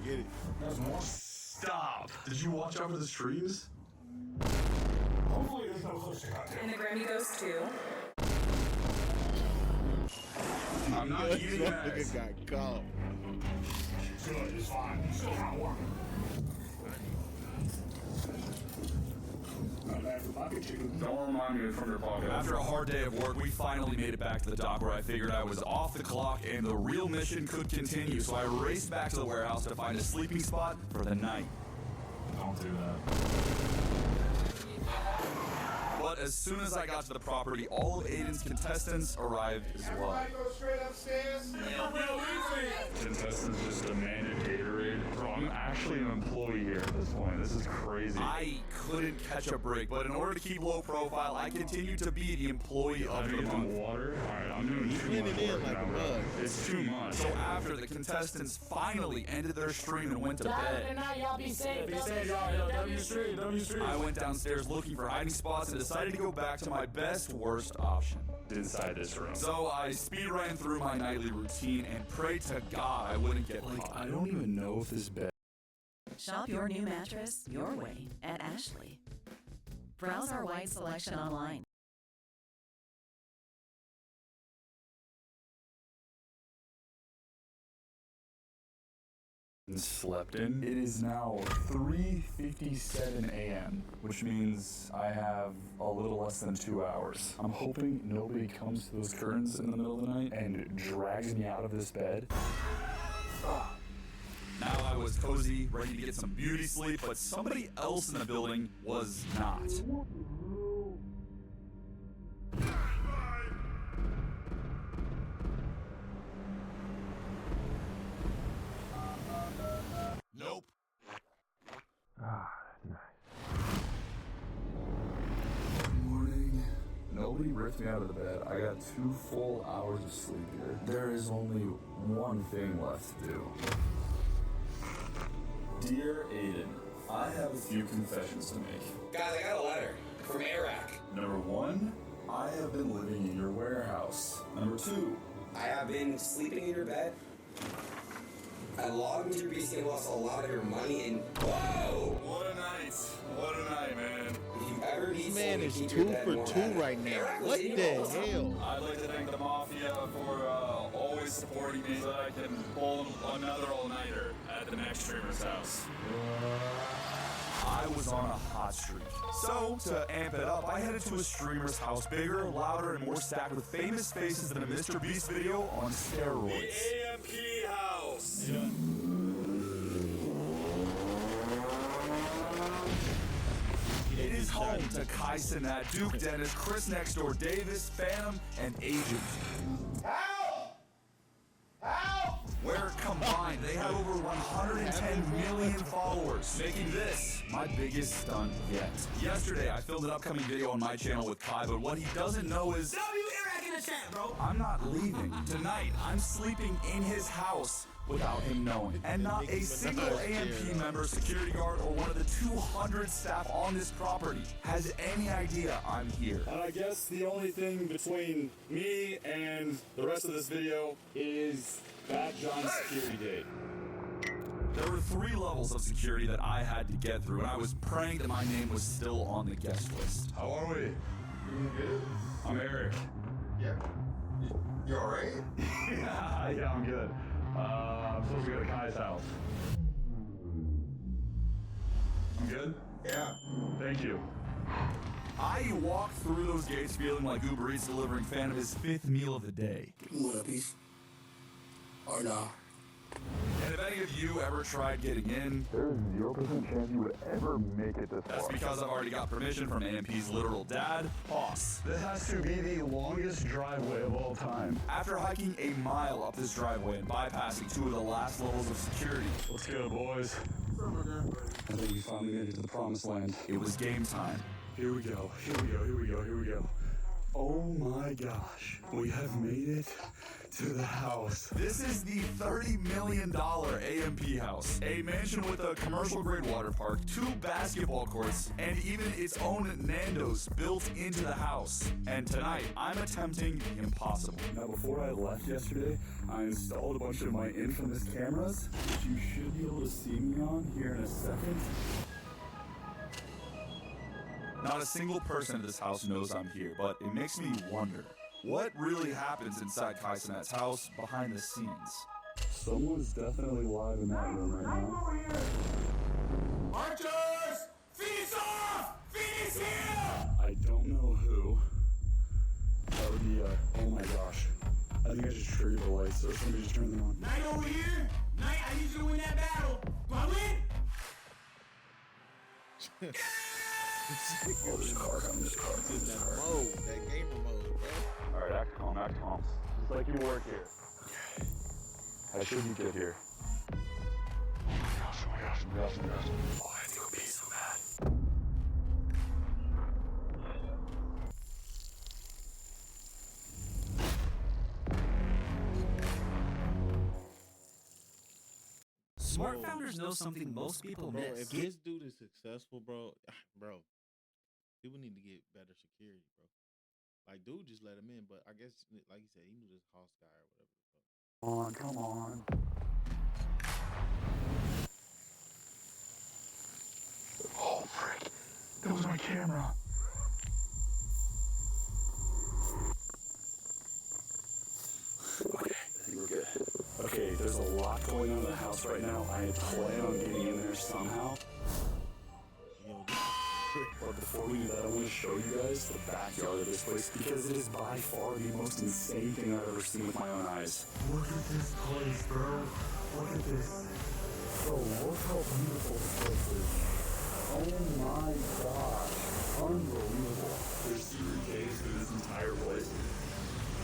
There's more. Stop! Did you watch out for the streams? Hopefully there's no close to contact. And the Grammy goes to... I'm not eating that. Nigga got caught. It's good, it's fine. It's still kind of warm. Not bad for pocket chicken. Don't remind me from your pocket. After a hard day of work, we finally made it back to the dock where I figured I was off the clock and the real mission could continue. So I raced back to the warehouse to find a sleeping spot for the night. Don't do that. But as soon as I got to the property, all of Aiden's contestants arrived as well. Go straight upstairs. Contestants just demanded Gatorade. Bro, I'm actually an employee here at this point. This is crazy. I couldn't catch a break, but in order to keep low profile, I continued to be the employee of the month. Water? Alright, I'm doing too much work now, bro. It's too much. So after the contestants finally ended their stream and went to bed, Good night, y'all. Be safe. Be safe, y'all. W Street, W Street. I went downstairs looking for hiding spots and decided to go back to my best worst option. Inside this room. So I speed ran through my nightly routine and prayed to God I wouldn't get caught. I don't even know if this bed. Shop your new mattress your way at Ashley. Browse our wide selection online. Slept in. It is now 3:57 a.m., which means I have a little less than 2 hours. I'm hoping nobody comes to those curtains in the middle of the night and drags me out of this bed. Now I was cozy, ready to get some beauty sleep, but somebody else in the building was not. Nope. Good morning. Nobody ripped me out of the bed. I got 2 full hours of sleep here. There is only one thing left to do. Dear Aiden, I have a few confessions to make. Guys, I got a letter from Iraq. Number 1, I have been living in your warehouse. Number 2, I have been sleeping in your bed. I logged into your PC and lost a lot of your money and whoa! What a night. What a night, man. If you ever need This man someone is to keep 2 your bed for warm 2 at right night, now. Iraq was What in the your house. hell? I'd like to thank the Mafia for always supporting me so that I can pull another all-nighter at the next streamer's house. I was on a hot streak. So, to amp it up, I headed to a streamer's house, bigger, louder, and more stacked with famous faces than a Mr. Beast video on steroids. AMP house. It is home to Kai Cenat, Duke Dennis, Chris Nextdoor, Davis, Phantom, and Agent. Help! Help! Where combined, they have over 110 million followers, making this my biggest stunt yet. Yesterday, I filmed an upcoming video on my channel with Kai, but what he doesn't know is Iraq in the chat, bro. I'm not leaving. Tonight, I'm sleeping in his house without him knowing. And not a single AMP member, security guard, or one of the 200 staff on this property has any idea I'm here. And I guess the only thing between me and the rest of this video is Bad John's security date. There were 3 levels of security that I had to get through, and I was praying that my name was still on the guest list. How are we? Good? I'm Eric. Yeah. You alright? Yeah, I'm good. I'm supposed to go to Kai's house. I'm good? Yeah. Thank you. I walked through those gates feeling like Uber Eats delivering Phantom his 5th meal of the day. You want a piece? Or no? And if any of you ever tried getting in, There's 0% chance you would ever make it this that's far. because I've already got permission from AMP's literal dad, Hoss. This has to be the longest driveway of all time. After hiking a mile up this driveway and bypassing 2 of the last levels of security, Let's go, boys. I think we finally made it to the promised land. it was game time. Here we go. Here we go. Here we go. Here we go. Oh my gosh, we have made it to the house. This is the $30 million AMP house. A mansion with a commercial grade water park, 2 basketball courts, and even its own Nando's built into the house. And tonight, I'm attempting the impossible. Now, before I left yesterday, I installed a bunch of my infamous cameras, which you should be able to see me on here in a second. Not a single person in this house knows I'm here, but it makes me wonder, what really happens inside Kai Cenat's house behind the scenes? Someone's definitely live in that room right now. Archers! Feed off! Feed here! I don't know who. That would be, oh my gosh. I think I just triggered the lights, or somebody just turned them on. Knight over here! Knight, I need you to win that battle! Do I win? Oh, there's a car coming, there's a car coming, there's a car. Mode, that gamer mode, bro. Alright, act calm, act calm. Just like you work here. Okay. I should be good here. Oh my gosh, oh my gosh, oh my gosh, oh my gosh. Oh, I have to go pee so bad. Smart founders know something most people Bro, miss. if this dude is successful, bro, people need to get better security, bro. Like, dude just let him in, but I guess, like you said, he knew this house guy or whatever. Come on. Oh, frick. That was my camera. Okay, I think we're good. Okay, there's a lot going on in the house right now. I plan on getting in there somehow. But before we do that, I want to show you guys the backyard of this place because it is by far the most insane thing I've ever seen with my own eyes. Look at this place, bro. Look at this. Bro, look how beautiful this place is. Oh my gosh. Unbelievable. There's secret caves through this entire place.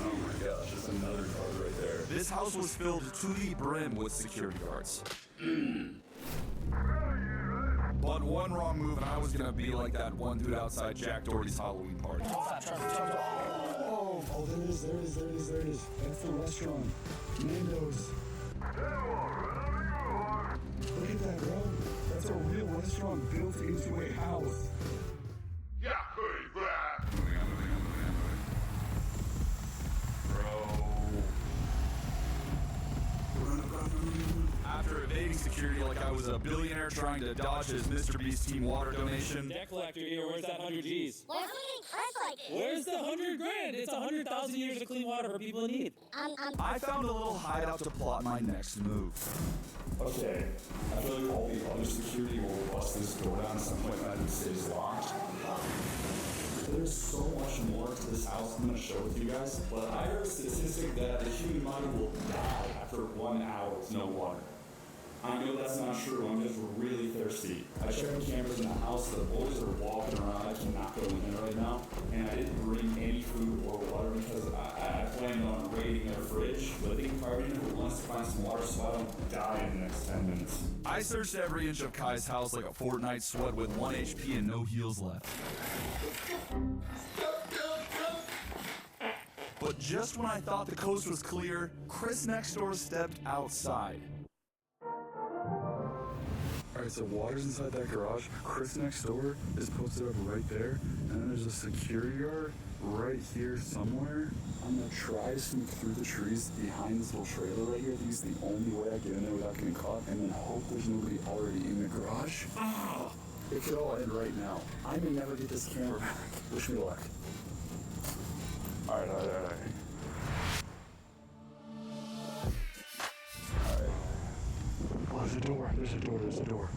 Oh my gosh, there's another card right there. This house was filled to the brim with security guards. But one wrong move and I was gonna be like that one dude outside Jack Doherty's Halloween party. Oh, there it is. That's the restaurant. Nando's. Look at that, bro. That's a real restaurant built into a house. Yeah, hey, After evading security like I was a billionaire trying to dodge his Mr. Beast team water donation. Debt collector here, where's that 100 G's? Why am I getting pressed like it? Where's the 100 grand? It's 100,000 years of clean water for people in need. I found a little hideout to plot my next move. Okay, I feel like all the other security will bust this door down at some point and it stays locked. There's so much more to this house I'm going to share with you guys, but I heard a statistic that the human body will die after 1 hour with no water. I know that's not true, I'm just really thirsty. I checked the cameras in the house, the boys are walking around, I cannot go in there right now, and I didn't bring any food or water because I planned on raiding their fridge, but I think probably never wants to find some water so I don't die in the next 10 minutes. I searched every inch of Kai's house like a Fortnite sweat with 1 HP and no heals left. But just when I thought the coast was clear, Chris next door stepped outside. Alright, so water's inside that garage. Chris next door is posted up right there. And then there's a security guard right here somewhere. I'm gonna try to sneak through the trees behind this little trailer right here. I think it's the only way I get in there without getting caught. And then hope there's nobody already in the garage. Ah! It could all end right now. I may never get this camera back. Wish me luck. Alright. Oh, there's a door. There's a door.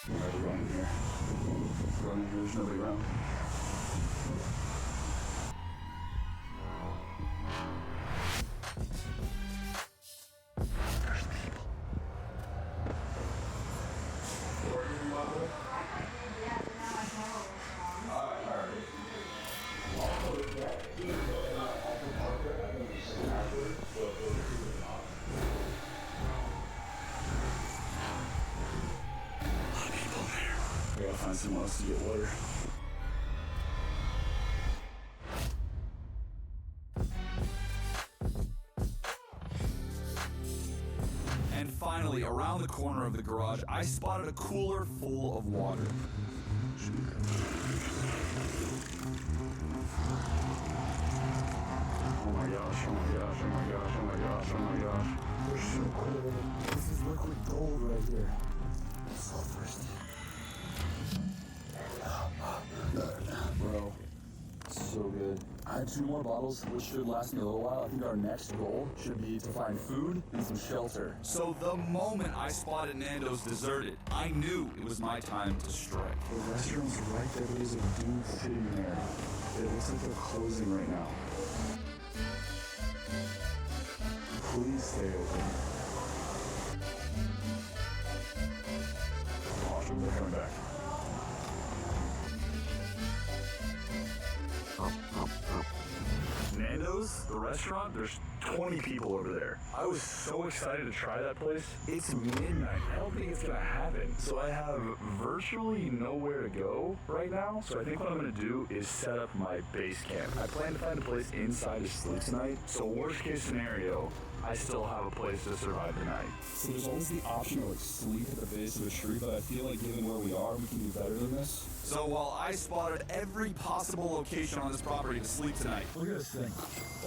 Alright, we're running here. There's nobody around. There's people. Where are you, Mother? find someone else to get water. And finally, around the corner of the garage, I spotted a cooler full of water. Oh my gosh, oh my gosh, oh my gosh, oh my gosh, oh my gosh. They're so cool. This is liquid gold right here. I'm so thirsty. Bro, so good. I had 2 more bottles, which should last me a little while. I think our next goal should be to find food and some shelter. So the moment I spotted Nando's deserted, I knew it was my time to strike. The restaurant's right there, but there's a dude sitting there. It looks like they're closing right now. Please stay open. Watch them, they're coming back. Nando's, the restaurant, there's 20 people over there. I was so excited to try that place. It's midnight. I don't think it's gonna happen. So I have virtually nowhere to go right now. So I think what I'm gonna do is set up my base camp. I plan to find a place inside to sleep tonight. So worst case scenario, I still have a place to survive the night. So there's always the option to sleep at the base of a tree, but I feel like given where we are, we can do better than this. So while I spotted every possible location on this property to sleep tonight, Look at this thing.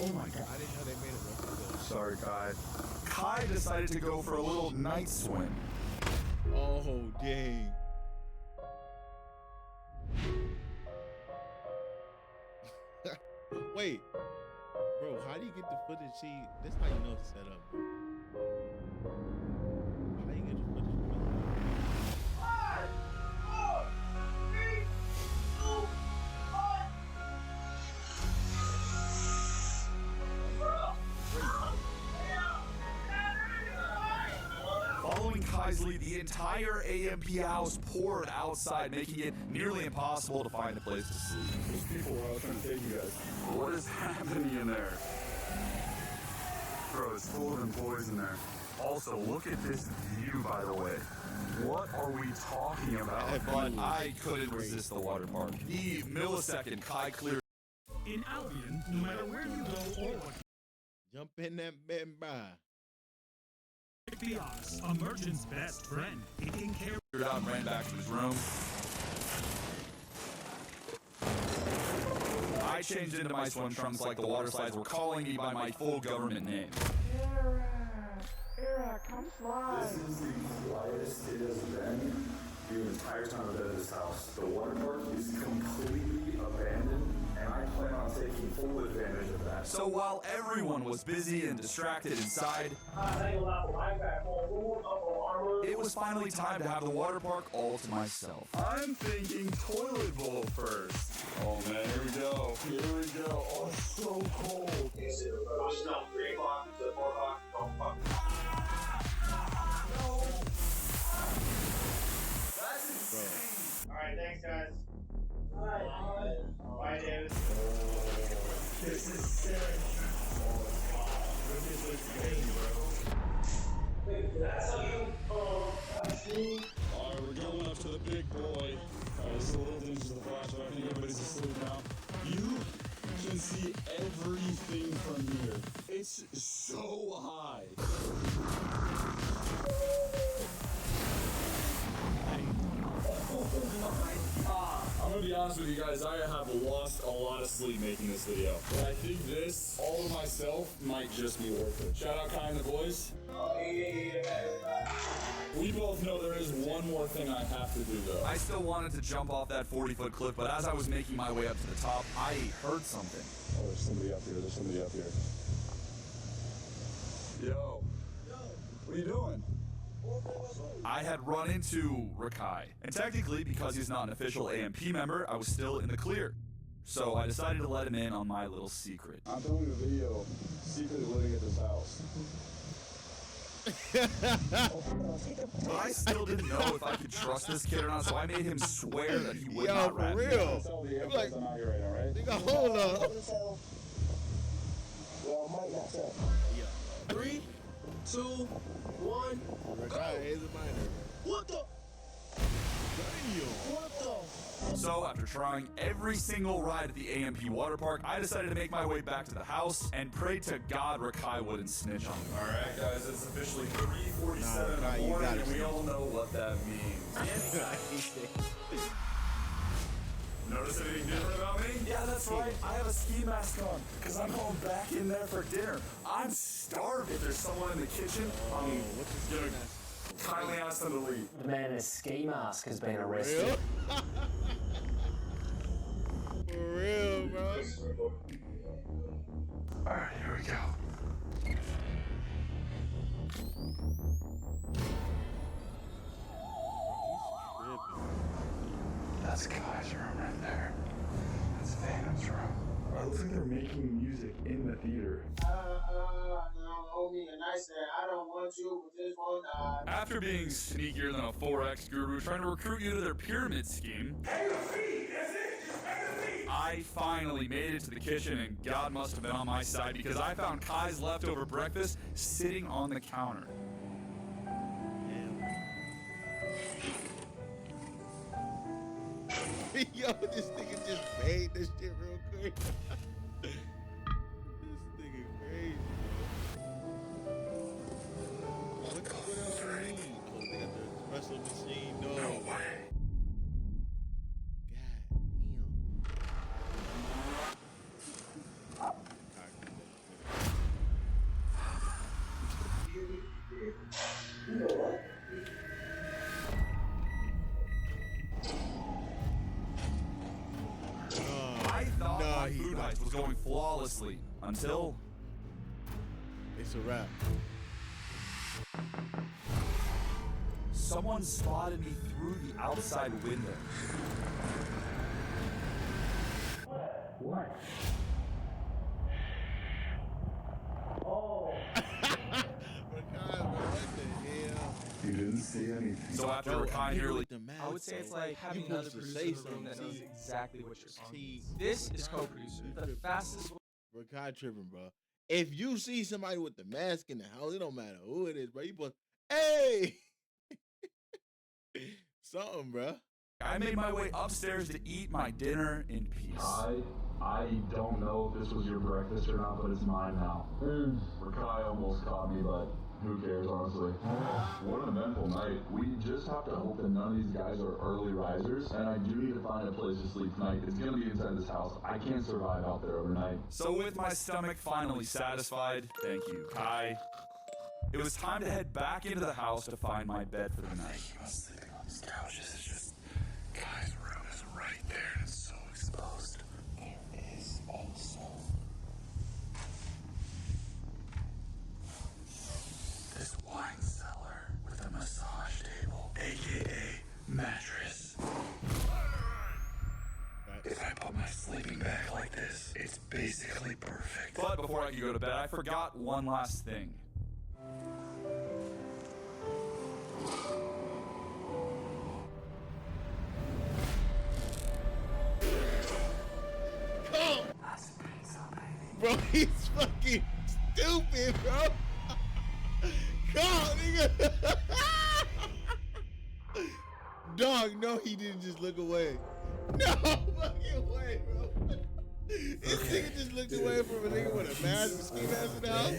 Oh my god. I didn't know they made a record. Sorry, Kai. Kai decided to go for a little night swim. Oh, dang. Wait. Bro, how do you get the footage? See, that's how you know it's set up, bro. How you get the footage? 5, 4, 3, 2, 1. Following Kai's lead, the entire AMP house poured outside, making it nearly impossible to find a place to sleep. There's people who are trying to take you guys. What is happening in there? Bro, it's full of employees in there. Also, look at this view, by the way. What are we talking about? But I couldn't resist the water park. The millisecond Kai cleared. In Albion, no matter where you go or what Jump in that bed and buy. Bios, a merchant's best friend, taking care Out and ran back to his room. I changed into my swim trunks like the water slides were calling me by my full government name. Era, come slide. This is the quietest it has been the entire time I've been at this house. The water park is completely abandoned, and I plan on taking full advantage of that. So while everyone was busy and distracted inside, it was finally time to have the water park all to myself. I'm thinking toilet bowl first. Oh man, here we go. Here we go. Oh, it's so cold. It's now 3 o'clock to 4 o'clock. Don't fuck. That's insane. Alright, thanks guys. Bye, David. This is sick. Oh, God. This is crazy, bro. Wait, that's how you, Alright, we're going up to the big boy. This little thing's just a flashlight. I think everybody's asleep now. You can see everything from here. It's so high. I'm gonna be honest with you guys, I have lost a lot of sleep making this video. But I think this, all to myself, might just be worth it. Shout out Kai and the boys. We both know there is one more thing I have to do though. I still wanted to jump off that 40-foot cliff, but as I was making my way up to the top, I heard something. Oh, there's somebody up here, there's somebody up here. Yo. What are you doing? I had run into Rakai, and technically, because he's not an official AMP member, I was still in the clear. So I decided to let him in on my little secret. I'm filming a video secretly living at this house. But I still didn't know if I could trust this kid or not, so I made him swear that he would Yo, not for rat me real. out. Like, I'm out here right now, right? nigga, hold up. Well, might not say. 3, 2, 1. Rakai is a minor. What the? So after trying every single ride at the AMP water park, I decided to make my way back to the house and pray to God Rakai wouldn't snitch on me. All right, guys, it's officially 3:47 in the morning, and we all know what that means. Notice anything different about me? Yeah, that's right. I have a ski mask on because I'm going back in there for dinner. I'm starved. If there's someone in the kitchen, I'm gonna kindly ask them to leave. The man in a ski mask has been arrested. For real, bro. All right, here we go. That's Kai's room right there. That's Phantom's room. It looks like they're making music in the theater. I don't want you, but this one After being sneakier than a 4X guru trying to recruit you to their pyramid scheme, I finally made it to the kitchen, and God must have been on my side because I found Kai's leftover breakfast sitting on the counter. Yo, this nigga just made this shit real quick. This nigga crazy. What else you need? Oh, they got the espresso machine. No way. I thought my food heist was going flawlessly until it's a wrap. Someone spotted me through the outside window. What? Oh. You didn't see anything. So after Rakai nearly... I would say it's like having another producer in the room that knows exactly what you're saying. This is co-producer. The fastest... Rakai tripping, bro. If you see somebody with the mask in the house, it don't matter who it is, bro. You put, hey! Something, bro. I made my way upstairs to eat my dinner in peace. I don't know if this was your breakfast or not, but it's mine now. Rakai almost caught me, but who cares, honestly? What an eventful night. We just have to hope that none of these guys are early risers, and I do need to find a place to sleep tonight. It's gonna be inside this house. I can't survive out there overnight. So with my stomach finally satisfied, thank you, Kai, it was time to head back into the house to find my bed for the night. He was sleeping on these couches. It's just Kai's room is right there, and it's so exposed. There is also this wine cellar with a massage table, aka mattress. If I put my sleeping bag like this, it's basically perfect. But before I could go to bed, I forgot one last thing. Come! That's pizza, baby. Bro, he's fucking stupid, bro. Come, nigga. Dog, no, he didn't just look away. No fucking way, bro. This nigga just looked away from a nigga with a mask, a ski mask in the house.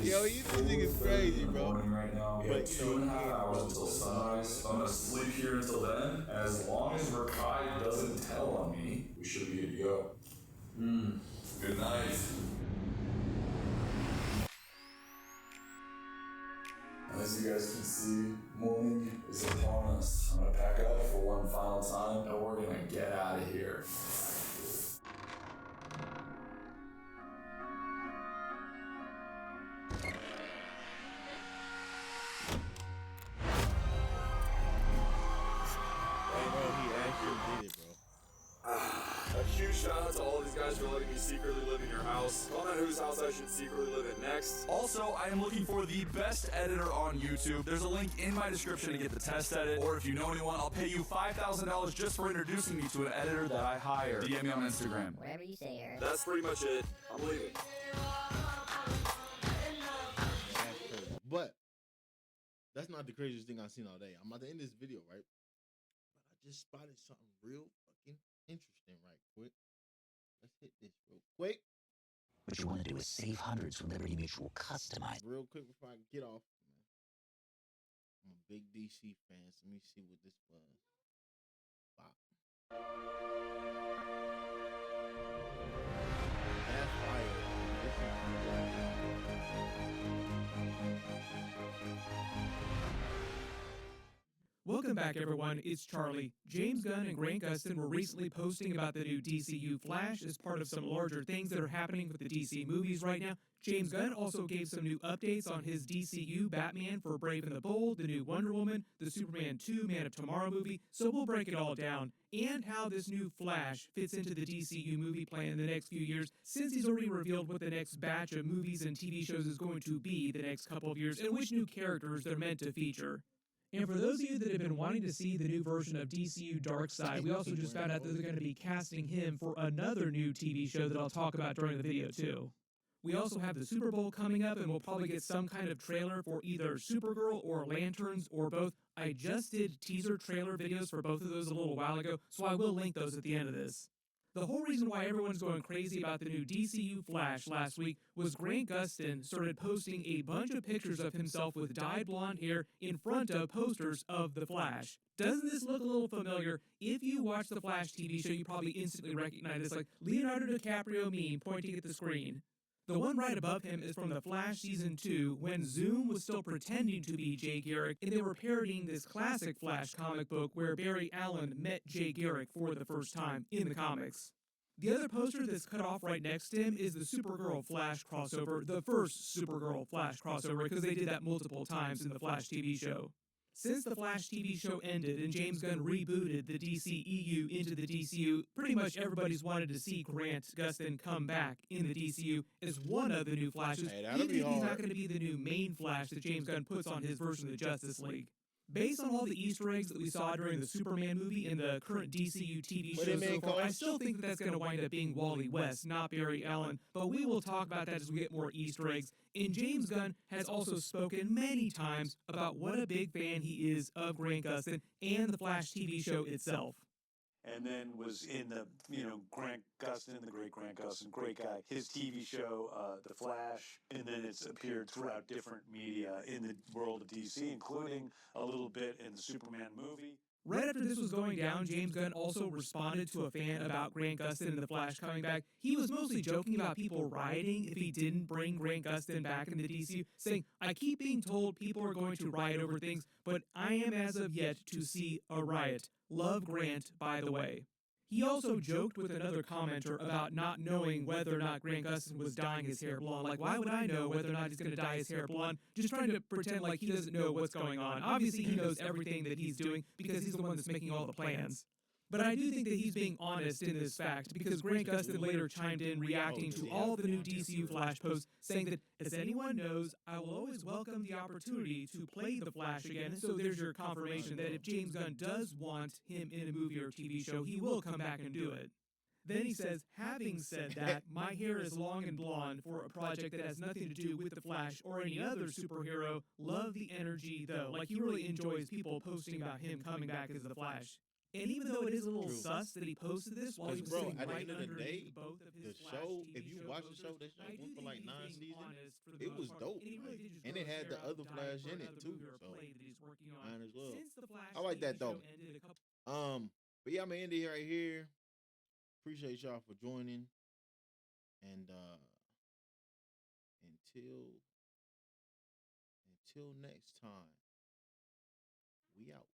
Yo, this nigga's crazy, bro. Right now. We have 2.5 hours until sunrise. I'm gonna sleep here until then. As long as Rakai doesn't tell on me, we should be good to go. Good night. As you guys can see, morning is upon us. I'm gonna pack up for one final time, and we're gonna get out of here. A huge shout out to all these guys for letting me secretly live in your house. Comment whose house I should secretly live in next. Also, I am looking for the best editor on YouTube. There's a link in my description to get the test edit, or if you know anyone, I'll pay you $5,000 just for introducing me to an editor that I hire. DM me on Instagram. Whatever you say, Eric. That's pretty much it. I'm leaving. But that's not the craziest thing I've seen all day. I'm about to end this video, right? just spotted something real fucking interesting right quick. Let's hit this real quick. What you want to do is save hundreds with Liberty Mutual customized. Real quick before I get off, man. I'm a big DC fan, so let me see what this was. Bop. That's fire. Welcome back, everyone. It's Charlie. James Gunn and Grant Gustin were recently posting about the new DCU Flash as part of some larger things that are happening with the DC movies right now. James Gunn also gave some new updates on his DCU Batman for Brave and the Bold, the new Wonder Woman, the Superman 2 Man of Tomorrow movie, so we'll break it all down, and how this new Flash fits into the DCU movie plan in the next few years, since he's already revealed what the next batch of movies and TV shows is going to be the next couple of years, and which new characters they're meant to feature. And for those of you that have been wanting to see the new version of DCU Darkseid, we also just found out that they're going to be casting him for another new TV show that I'll talk about during the video too. We also have the Super Bowl coming up, and we'll probably get some kind of trailer for either Supergirl or Lanterns or both. I just did teaser trailer videos for both of those a little while ago, so I will link those at the end of this. The whole reason why everyone's going crazy about the new DCU Flash last week was Grant Gustin started posting a bunch of pictures of himself with dyed blonde hair in front of posters of the Flash. Doesn't this look a little familiar? If you watch the Flash TV show, you probably instantly recognize this like Leonardo DiCaprio meme pointing at the screen. The one right above him is from The Flash Season 2, when Zoom was still pretending to be Jay Garrick, and they were parodying this classic Flash comic book where Barry Allen met Jay Garrick for the first time in the comics. The other poster that's cut off right next to him is the Supergirl Flash crossover, the first Supergirl Flash crossover, because they did that multiple times in the Flash TV show. Since the Flash TV show ended and James Gunn rebooted the DCEU into the DCU, pretty much everybody's wanted to see Grant Gustin come back in the DCU as one of the new Flashes, even if he's not going to be the new main Flash that James Gunn puts on his version of the Justice League. Based on all the Easter eggs that we saw during the Superman movie and the current DCU TV show so far, I still think that that's going to wind up being Wally West, not Barry Allen, but we will talk about that as we get more Easter eggs. And James Gunn has also spoken many times about what a big fan he is of Grant Gustin and the Flash TV show itself. And then was in the, Grant Gustin, the great Grant Gustin, great guy, his TV show, The Flash, and then it's appeared throughout different media in the world of DC, including a little bit in the Superman movie. Right after this was going down, James Gunn also responded to a fan about Grant Gustin and The Flash coming back. He was mostly joking about people rioting if he didn't bring Grant Gustin back in the DCU, saying, "I keep being told people are going to riot over things, but I am as of yet to see a riot. Love Grant, by the way." He also joked with another commenter about not knowing whether or not Grant Gustin was dyeing his hair blonde. Like, why would I know whether or not he's going to dye his hair blonde? Just trying to pretend like he doesn't know what's going on. Obviously, he knows everything that he's doing because he's the one that's making all the plans. But I do think that he's being honest in this fact, because Grant Gustin later chimed in reacting to all the new DCU Flash posts, saying that, "As anyone knows, I will always welcome the opportunity to play the Flash again." So there's your confirmation that if James Gunn does want him in a movie or TV show, he will come back and do it. Then he says, "Having said that, my hair is long and blonde for a project that has nothing to do with the Flash or any other superhero. Love the energy, though." Like, he really enjoys people posting about him coming back as the Flash. And even though it is a little sus that he posted this while he was sitting right underneath both of his Flash TV if you show watch the show, posters, that show I do went for think like he's 9 being seasons. honest for the It most was part. dope, And he really did just and grow it his had the hair out other and dye Flash for in it another too. movie or So play that he's working on. mine as well. Since the Flash I like that TV though. show ended a couple But yeah, I'm gonna end it right here. Appreciate y'all for joining, and until next time, we out.